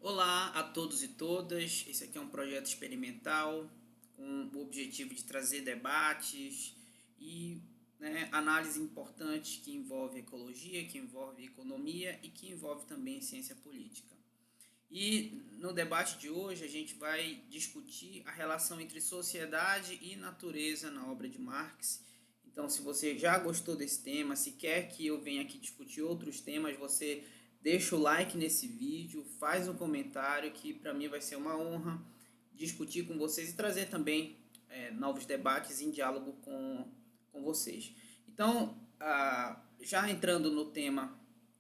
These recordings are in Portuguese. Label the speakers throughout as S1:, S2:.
S1: Olá a todos e todas. Esse aqui é um projeto experimental com o objetivo de trazer debates e análise importante que envolve ecologia, que envolve economia e que envolve também ciência política. E no debate de hoje a gente vai discutir a relação entre sociedade e natureza na obra de Marx. Então, se você já gostou desse tema, se quer que eu venha aqui discutir outros temas, você deixa o like nesse vídeo, faz um comentário que para mim vai ser uma honra discutir com vocês e trazer também novos debates em diálogo com vocês. Então, já entrando no tema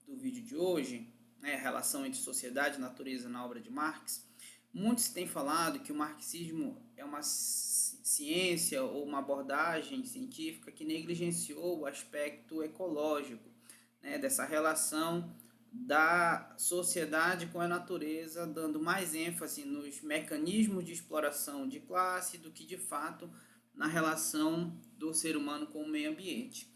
S1: do vídeo de hoje, a relação entre sociedade e natureza na obra de Marx, muitos têm falado que o marxismo é uma ciência ou uma abordagem científica que negligenciou o aspecto ecológico, dessa relação da sociedade com a natureza, dando mais ênfase nos mecanismos de exploração de classe do que de fato na relação do ser humano com o meio ambiente.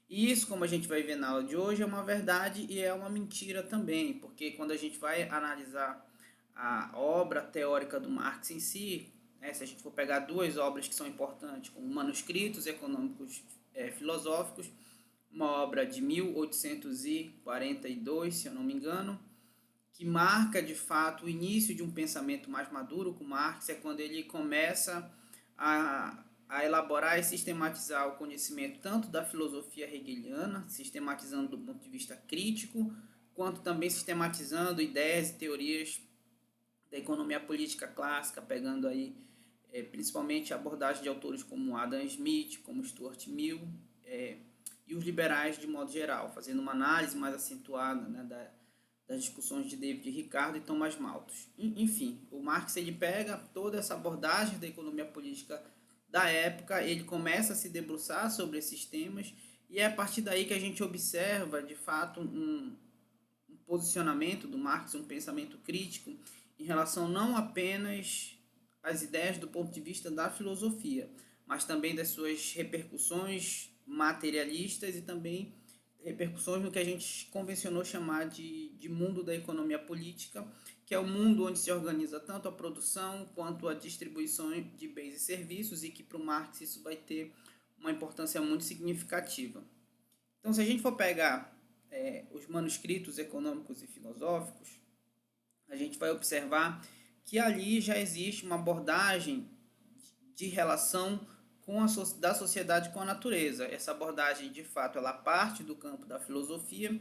S1: E isso, como a gente vai ver na aula de hoje, é uma verdade e é uma mentira também, porque quando a gente vai analisar a obra teórica do Marx em si, se a gente for pegar duas obras que são importantes, como Manuscritos Econômicos Filosóficos, uma obra de 1842, se eu não me engano, que marca de fato o início de um pensamento mais maduro com Marx, é quando ele começa a elaborar e sistematizar o conhecimento tanto da filosofia hegeliana, sistematizando do ponto de vista crítico, quanto também sistematizando ideias e teorias da economia política clássica, pegando aí principalmente a abordagem de autores como Adam Smith, como Stuart Mill, e os liberais de modo geral, fazendo uma análise mais acentuada das discussões de David Ricardo e Thomas Malthus. Enfim, o Marx ele pega toda essa abordagem da economia política da época, ele começa a se debruçar sobre esses temas e é a partir daí que a gente observa, de fato, um posicionamento do Marx, um pensamento crítico em relação não apenas às ideias do ponto de vista da filosofia, mas também das suas repercussões materialistas e também repercussões no que a gente convencionou chamar de mundo da economia política, que é o mundo onde se organiza tanto a produção quanto a distribuição de bens e serviços, e que para o Marx isso vai ter uma importância muito significativa. Então, se a gente for pegar os manuscritos econômicos e filosóficos, a gente vai observar que ali já existe uma abordagem de relação da sociedade com a natureza. Essa abordagem, de fato, ela parte do campo da filosofia,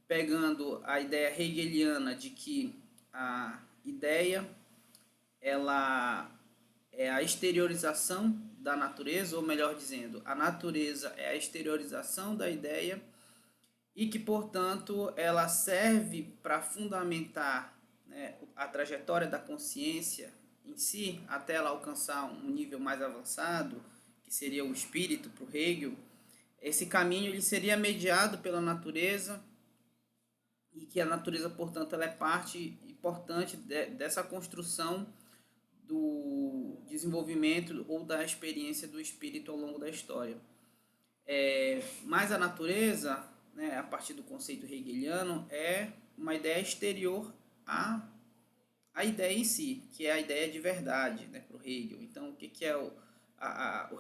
S1: pegando a ideia hegeliana de que a ideia ela é a exteriorização da natureza, ou melhor dizendo, a natureza é a exteriorização da ideia e que, portanto, ela serve para fundamentar a trajetória da consciência em si, até ela alcançar um nível mais avançado, que seria o espírito para o Hegel. Esse caminho ele seria mediado pela natureza e que a natureza, portanto, ela é parte importante dessa construção do desenvolvimento ou da experiência do espírito ao longo da história. Mas a natureza, a partir do conceito hegeliano, é uma ideia exterior à ideia em si, que é a ideia de verdade, para o Hegel. Então, o que é o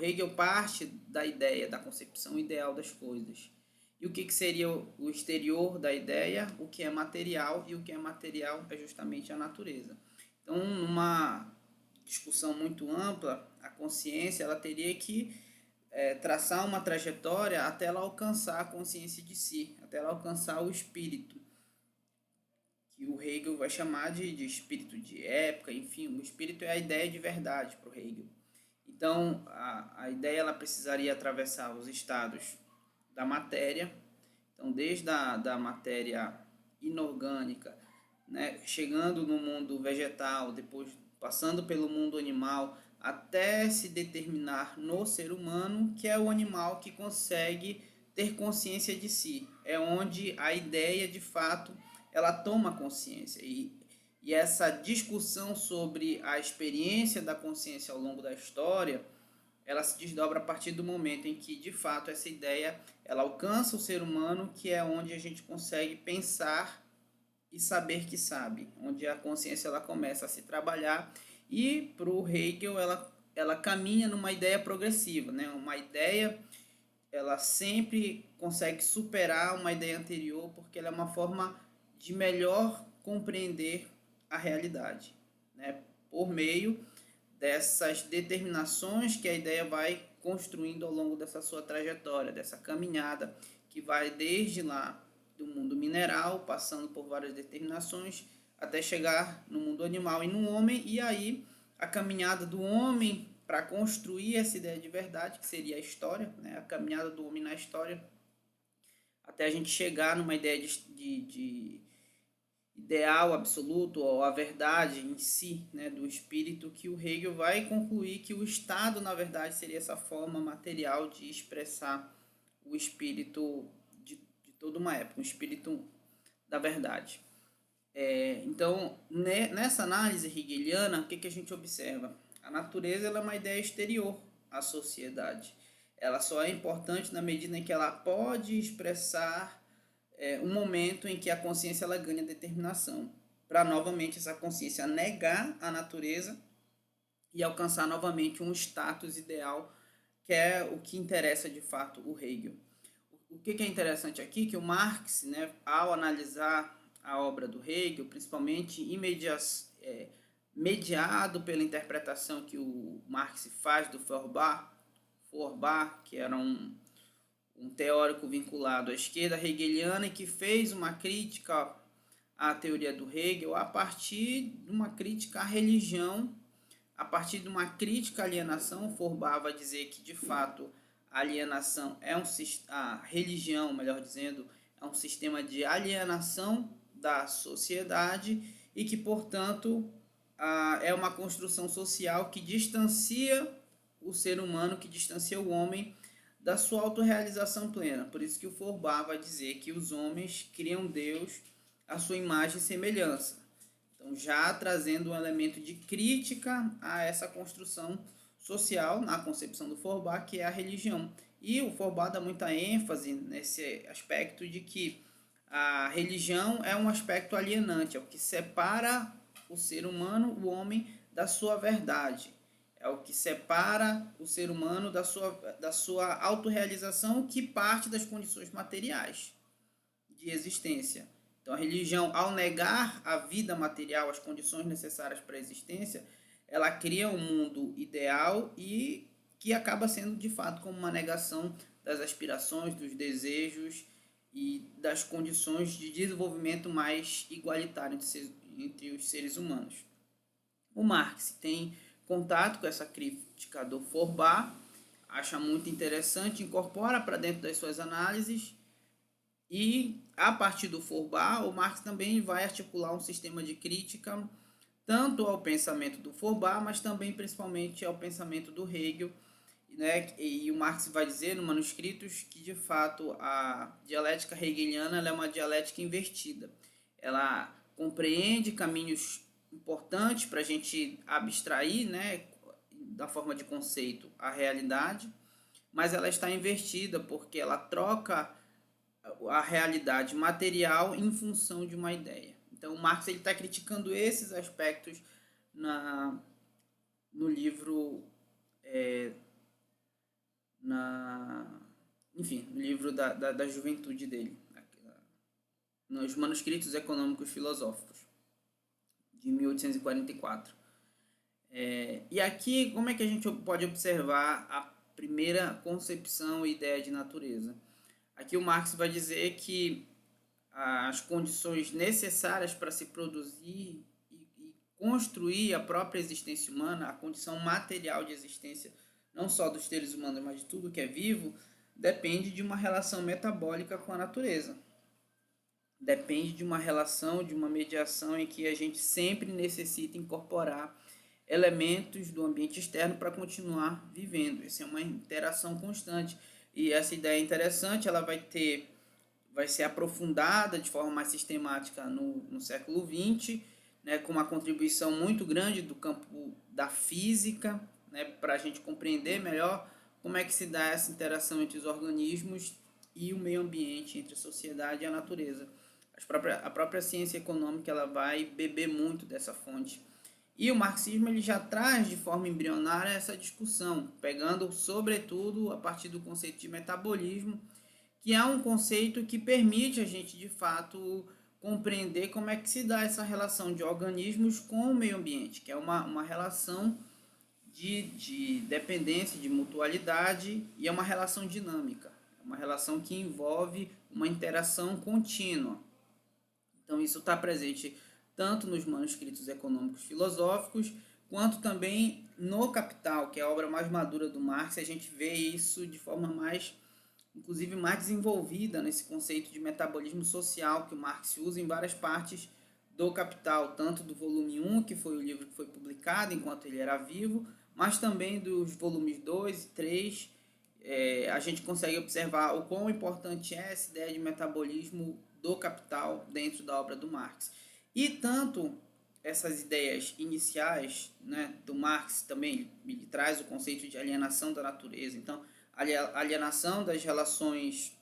S1: Hegel parte da ideia, da concepção ideal das coisas. E o que seria o exterior da ideia, o que é material, e o que é material é justamente a natureza. Então, numa discussão muito ampla, a consciência ela teria que traçar uma trajetória até ela alcançar a consciência de si, até ela alcançar o espírito, que o Hegel vai chamar de espírito de época, enfim, o espírito é a ideia de verdade para o Hegel. Então, a ideia ela precisaria atravessar os estados da matéria, então desde da matéria inorgânica, chegando no mundo vegetal, depois passando pelo mundo animal, até se determinar no ser humano, que é o animal que consegue ter consciência de si. É onde a ideia, de fato, ela toma consciência. E essa discussão sobre a experiência da consciência ao longo da história, ela se desdobra a partir do momento em que, de fato, essa ideia ela alcança o ser humano, que é onde a gente consegue pensar e saber que sabe, onde a consciência ela começa a se trabalhar e para o Hegel ela caminha numa ideia progressiva, né? Uma ideia ela sempre consegue superar uma ideia anterior porque ela é uma forma de melhor compreender a realidade, né? Por meio dessas determinações que a ideia vai construindo ao longo dessa sua trajetória, dessa caminhada que vai desde lá do mundo mineral, passando por várias determinações, até chegar no mundo animal e no homem, e aí a caminhada do homem para construir essa ideia de verdade, que seria a história, né? A caminhada do homem na história, até a gente chegar numa ideia de ideal absoluto ou a verdade em si, né, do espírito, que o Hegel vai concluir que o Estado, na verdade, seria essa forma material de expressar o espírito de toda uma época, o espírito da verdade. Então, nessa análise hegeliana, o que a gente observa? A natureza ela é uma ideia exterior à sociedade. Ela só é importante na medida em que ela pode expressar um momento em que a consciência ela ganha determinação, para novamente essa consciência negar a natureza e alcançar novamente um status ideal, que é o que interessa de fato o Hegel. O que é interessante aqui que o Marx, né, ao analisar a obra do Hegel, principalmente mediado pela interpretação que o Marx faz do Feuerbach, que era um teórico vinculado à esquerda hegeliana e que fez uma crítica à teoria do Hegel a partir de uma crítica à religião, a partir de uma crítica à alienação. Feuerbach vai dizer que, de fato, a alienação a religião, melhor dizendo, é um sistema de alienação da sociedade e que, portanto, é uma construção social que distancia o ser humano, que distancia o homem da sua autorrealização plena. Por isso que o Feuerbach vai dizer que os homens criam Deus à sua imagem e semelhança. Então, já trazendo um elemento de crítica a essa construção social na concepção do Feuerbach, que é a religião. E o Feuerbach dá muita ênfase nesse aspecto de que a religião é um aspecto alienante, é o que separa o ser humano, o homem, da sua verdade. É o que separa o ser humano da sua autorrealização, que parte das condições materiais de existência. Então, a religião, ao negar a vida material, as condições necessárias para a existência, ela cria um mundo ideal e que acaba sendo, de fato, como uma negação das aspirações, dos desejos e das condições de desenvolvimento mais igualitário entre os seres humanos. O Marx tem contato com essa crítica do Feuerbach, acha muito interessante, incorpora para dentro das suas análises e, a partir do Feuerbach, o Marx também vai articular um sistema de crítica tanto ao pensamento do Feuerbach, mas também principalmente ao pensamento do Hegel, né? E o Marx vai dizer no manuscritos que, de fato, a dialética hegeliana ela é uma dialética invertida. Ela compreende caminhos importantes para a gente abstrair, né, da forma de conceito, a realidade, mas ela está invertida porque ela troca a realidade material em função de uma ideia. Então, o Marx está criticando esses aspectos no livro, enfim, no livro da juventude dele, nos manuscritos econômicos filosóficos, de 1844. E aqui, como é que a gente pode observar a primeira concepção e ideia de natureza? Aqui o Marx vai dizer que as condições necessárias para se produzir e construir a própria existência humana, a condição material de existência, não só dos seres humanos, mas de tudo que é vivo, depende de uma relação metabólica com a natureza. Depende de uma relação, de uma mediação em que a gente sempre necessita incorporar elementos do ambiente externo para continuar vivendo. Essa é uma interação constante. E essa ideia é interessante, ela vai ser aprofundada de forma mais sistemática no século XX, né, com uma contribuição muito grande do campo da física, né, para a gente compreender melhor como é que se dá essa interação entre os organismos e o meio ambiente, entre a sociedade e a natureza. A própria ciência econômica ela vai beber muito dessa fonte. E o marxismo ele já traz de forma embrionária essa discussão, pegando sobretudo a partir do conceito de metabolismo, que é um conceito que permite a gente de fato compreender como é que se dá essa relação de organismos com o meio ambiente, que é uma relação de dependência, de mutualidade, e é uma relação dinâmica, é uma relação que envolve uma interação contínua. Então, isso está presente tanto nos manuscritos econômicos filosóficos, quanto também no Capital, que é a obra mais madura do Marx. A gente vê isso de forma mais, inclusive, mais desenvolvida nesse conceito de metabolismo social que o Marx usa em várias partes do Capital, tanto do volume 1, que foi o livro que foi publicado enquanto ele era vivo, mas também dos volumes 2 e 3. A gente consegue observar o quão importante é essa ideia de metabolismo do Capital dentro da obra do Marx. E tanto essas ideias iniciais, né, do Marx também, ele traz o conceito de alienação da natureza. Então, alienação das relações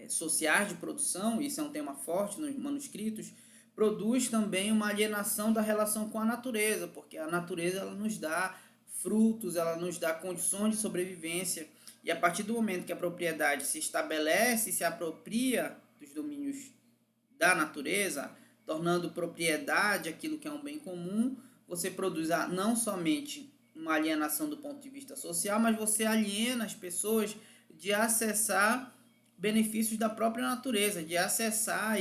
S1: sociais de produção, isso é um tema forte nos manuscritos, produz também uma alienação da relação com a natureza, porque a natureza ela nos dá frutos, ela nos dá condições de sobrevivência, e a partir do momento que a propriedade se estabelece e se apropria dos domínios da natureza, tornando propriedade aquilo que é um bem comum, você produz não somente uma alienação do ponto de vista social, mas você aliena as pessoas de acessar benefícios da própria natureza, de acessar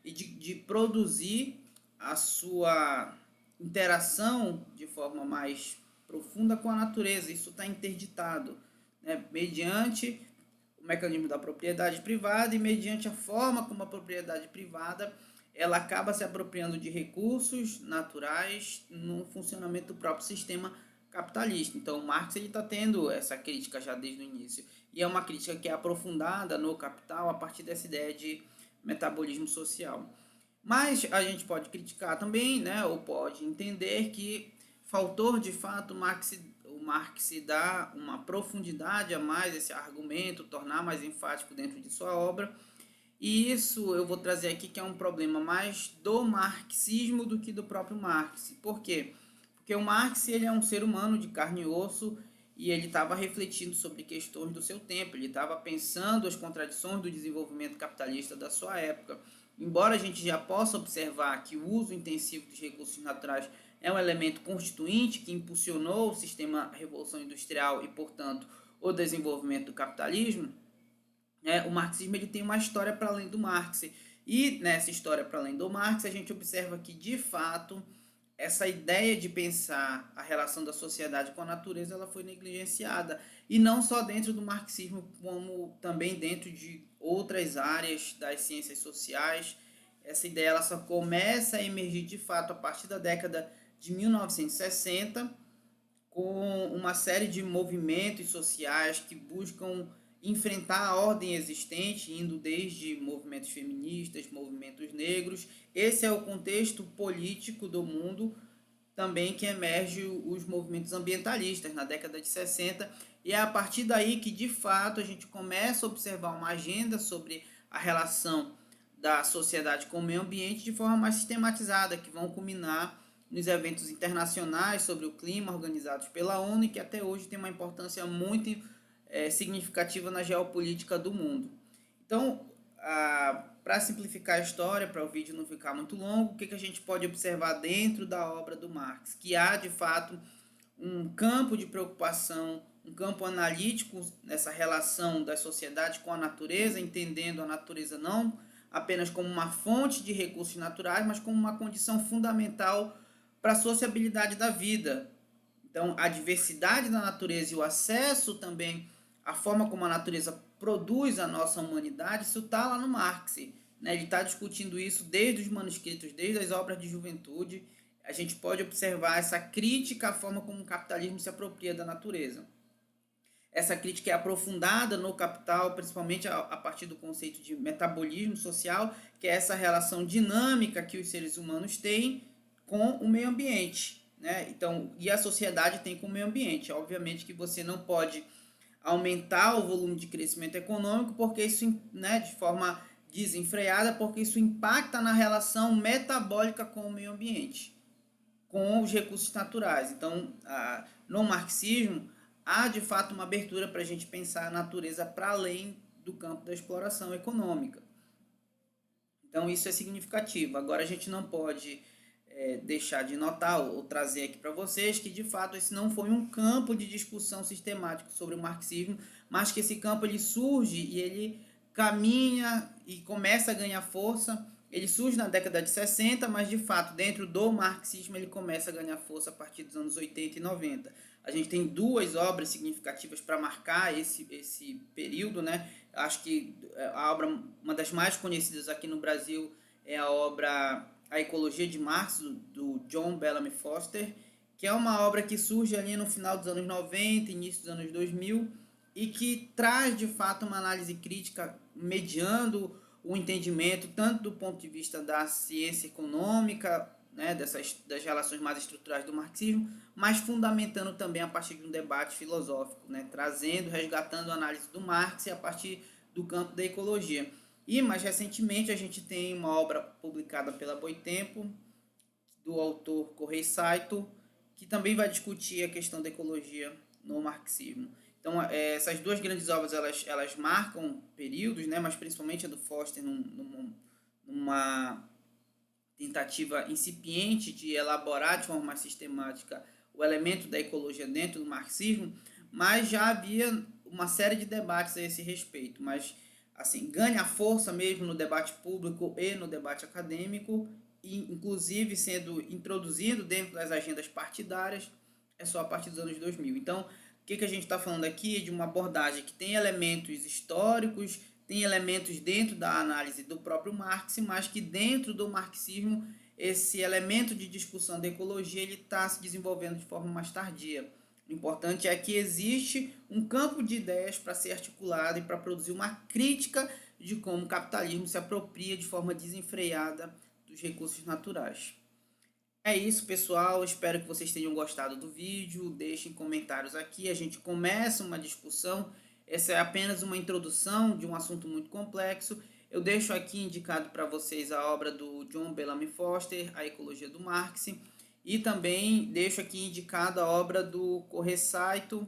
S1: e de produzir a sua interação de forma mais profunda com a natureza. Isso está interditado, né, mediante o mecanismo da propriedade privada e mediante a forma como a propriedade privada ela acaba se apropriando de recursos naturais no funcionamento do próprio sistema capitalista. Então, Marx está tendo essa crítica já desde o início. E é uma crítica que é aprofundada no Capital a partir dessa ideia de metabolismo social. Mas a gente pode criticar também, né, ou pode entender que faltou de fato o Marx dar uma profundidade a mais esse argumento, tornar mais enfático dentro de sua obra. E isso eu vou trazer aqui que é um problema mais do marxismo do que do próprio Marx. Por quê? Porque o Marx ele é um ser humano de carne e osso e ele estava refletindo sobre questões do seu tempo, ele estava pensando as contradições do desenvolvimento capitalista da sua época. Embora a gente já possa observar que o uso intensivo dos recursos naturais é um elemento constituinte que impulsionou o sistema Revolução Industrial e, portanto, o desenvolvimento do capitalismo, o marxismo ele tem uma história para além do Marx. E nessa história para além do Marx, a gente observa que, de fato, essa ideia de pensar a relação da sociedade com a natureza ela foi negligenciada. E não só dentro do marxismo, como também dentro de outras áreas das ciências sociais. Essa ideia ela só começa a emergir de fato a partir da década de 1960, com uma série de movimentos sociais que buscam enfrentar a ordem existente, indo desde movimentos feministas, movimentos negros. Esse é o contexto político do mundo também que emerge os movimentos ambientalistas na década de 60, e é a partir daí que de fato a gente começa a observar uma agenda sobre a relação da sociedade com o meio ambiente de forma mais sistematizada, que vão culminar nos eventos internacionais sobre o clima organizados pela ONU e que até hoje tem uma importância muito significativa na geopolítica do mundo. Então, para simplificar a história, para o vídeo não ficar muito longo, o que a gente pode observar dentro da obra do Marx? Que há, de fato, um campo de preocupação, um campo analítico nessa relação das sociedades com a natureza, entendendo a natureza não apenas como uma fonte de recursos naturais, mas como uma condição fundamental para a sociabilidade da vida. Então, a diversidade da natureza e o acesso também à forma como a natureza produz a nossa humanidade, isso está lá no Marx. Né? Ele está discutindo isso desde os manuscritos, desde as obras de juventude. A gente pode observar essa crítica à forma como o capitalismo se apropria da natureza. Essa crítica é aprofundada no Capital, principalmente a partir do conceito de metabolismo social, que é essa relação dinâmica que os seres humanos têm com o meio ambiente. Né? Então, e a sociedade tem com o meio ambiente. Obviamente que você não pode aumentar o volume de crescimento econômico, porque isso, né, de forma desenfreada, porque isso impacta na relação metabólica com o meio ambiente, com os recursos naturais. Então, no marxismo, há de fato uma abertura para a gente pensar a natureza para além do campo da exploração econômica. Então, isso é significativo. Agora, a gente não pode deixar de notar ou trazer aqui para vocês que, de fato, esse não foi um campo de discussão sistemático sobre o marxismo, mas que esse campo ele surge e ele caminha e começa a ganhar força. Ele surge na década de 60, mas de fato, dentro do marxismo, ele começa a ganhar força a partir dos anos 80 e 90. A gente tem duas obras significativas para marcar esse período, né? Acho que a obra, uma das mais conhecidas aqui no Brasil, é a obra A Ecologia de Marx, do John Bellamy Foster, que é uma obra que surge ali no final dos anos 90, início dos anos 2000, e que traz de fato uma análise crítica mediando o entendimento tanto do ponto de vista da ciência econômica, né, das relações mais estruturais do marxismo, mas fundamentando também a partir de um debate filosófico, né, trazendo, resgatando a análise do Marx e a partir do campo da ecologia. E mais recentemente a gente tem uma obra publicada pela Boitempo, do autor Kohei Saito, que também vai discutir a questão da ecologia no marxismo. Então, essas duas grandes obras, elas marcam períodos, né, mas principalmente a do Foster numa tentativa incipiente de elaborar de forma mais sistemática o elemento da ecologia dentro do marxismo, mas já havia uma série de debates a esse respeito, mas assim, ganha força mesmo no debate público e no debate acadêmico, e inclusive sendo introduzido dentro das agendas partidárias, é só a partir dos anos 2000. Então, o que a gente está falando aqui é de uma abordagem que tem elementos históricos, tem elementos dentro da análise do próprio Marx, mas que dentro do marxismo esse elemento de discussão da ecologia ele está se desenvolvendo de forma mais tardia. O importante é que existe um campo de ideias para ser articulado e para produzir uma crítica de como o capitalismo se apropria de forma desenfreada dos recursos naturais. É isso, pessoal. Espero que vocês tenham gostado do vídeo. Deixem comentários aqui. A gente começa uma discussão. Essa é apenas uma introdução de um assunto muito complexo. Eu deixo aqui indicado para vocês a obra do John Bellamy Foster, A Ecologia do Marx. E também deixo aqui indicado a obra do Kohei Saito,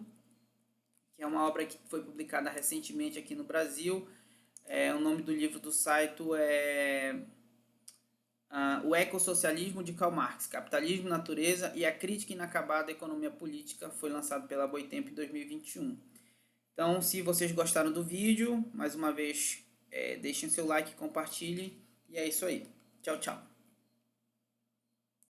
S1: que é uma obra que foi publicada recentemente aqui no Brasil. O nome do livro do Saito é O Ecossocialismo de Karl Marx, Capitalismo, Natureza e a Crítica Inacabada da Economia Política, foi lançado pela Boitempo em 2021. Então, se vocês gostaram do vídeo, mais uma vez, deixem seu like, compartilhem, e é isso aí. Tchau, tchau.